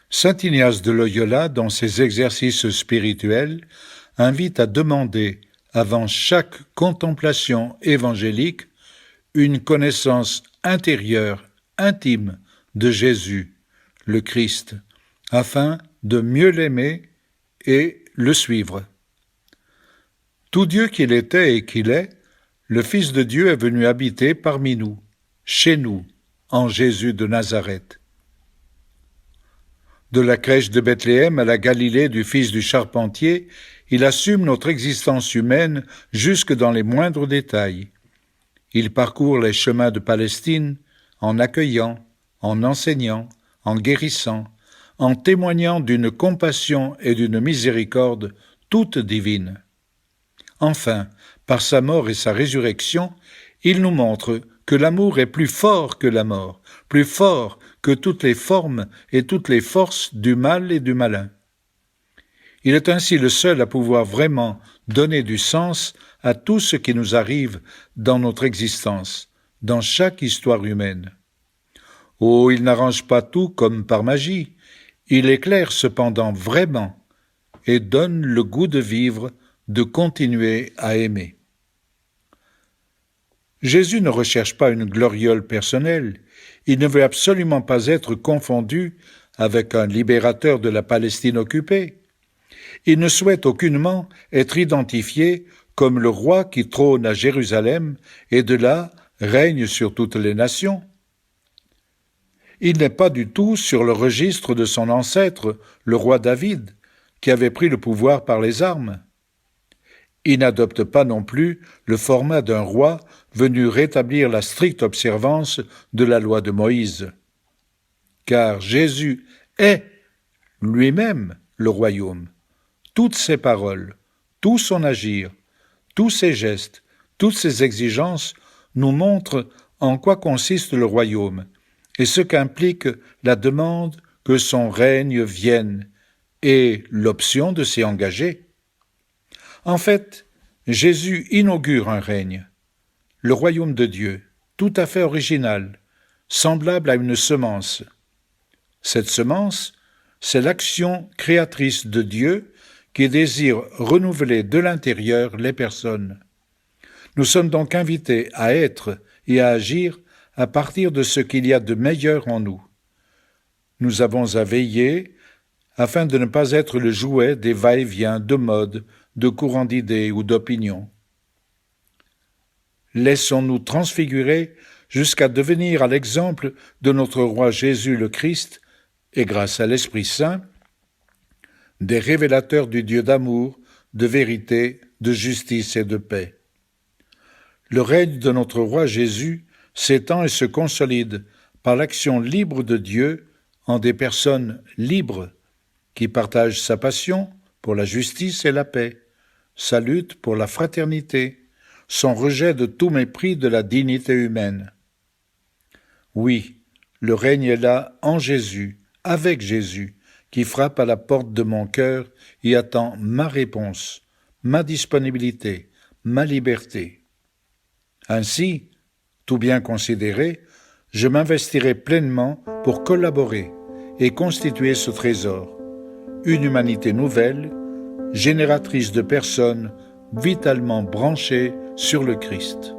Saint Ignace de Loyola, dans ses exercices spirituels, invite à demander, avant chaque contemplation évangélique, une connaissance intérieure, intime de Jésus, le Christ, afin de mieux l'aimer et le suivre. Tout Dieu qu'il était et qu'il est, le Fils de Dieu est venu habiter parmi nous, chez nous, en Jésus de Nazareth. De la crèche de Bethléem à la Galilée du fils du charpentier, il assume notre existence humaine jusque dans les moindres détails. Il parcourt les chemins de Palestine en accueillant, en enseignant, en guérissant, en témoignant d'une compassion et d'une miséricorde toutes divines. Enfin, par sa mort et sa résurrection, il nous montre que l'amour est plus fort que la mort, plus fort que toutes les formes et toutes les forces du mal et du malin. Il est ainsi le seul à pouvoir vraiment donner du sens à tout ce qui nous arrive dans notre existence, dans chaque histoire humaine. Oh, il n'arrange pas tout comme par magie, il éclaire cependant vraiment et donne le goût de vivre, de continuer à aimer. Jésus ne recherche pas une gloriole personnelle, il ne veut absolument pas être confondu avec un libérateur de la Palestine occupée. Il ne souhaite aucunement être identifié comme le roi qui trône à Jérusalem et de là règne sur toutes les nations. Il n'est pas du tout sur le registre de son ancêtre, le roi David, qui avait pris le pouvoir par les armes. Il n'adopte pas non plus le format d'un roi venu rétablir la stricte observance de la loi de Moïse. Car Jésus est lui-même le royaume. Toutes ses paroles, tout son agir, tous ses gestes, toutes ses exigences nous montrent en quoi consiste le royaume et ce qu'implique la demande que son règne vienne et l'option de s'y engager. En fait, Jésus inaugure un règne, le royaume de Dieu, tout à fait original, semblable à une semence. Cette semence, c'est l'action créatrice de Dieu qui désire renouveler de l'intérieur les personnes. Nous sommes donc invités à être et à agir à partir de ce qu'il y a de meilleur en nous. Nous avons à veiller afin de ne pas être le jouet des va-et-vient de mode, de courants d'idées ou d'opinions. Laissons-nous transfigurer jusqu'à devenir à l'exemple de notre roi Jésus le Christ, et grâce à l'Esprit Saint, des révélateurs du Dieu d'amour, de vérité, de justice et de paix. Le règne de notre roi Jésus s'étend et se consolide par l'action libre de Dieu en des personnes libres qui partagent sa passion pour la justice et la paix, sa lutte pour la fraternité, son rejet de tout mépris de la dignité humaine. Oui, le règne est là en Jésus, avec Jésus, qui frappe à la porte de mon cœur et attend ma réponse, ma disponibilité, ma liberté. Ainsi, tout bien considéré, je m'investirai pleinement pour collaborer et constituer ce trésor, une humanité nouvelle, génératrice de personnes vitalement branchées sur le Christ.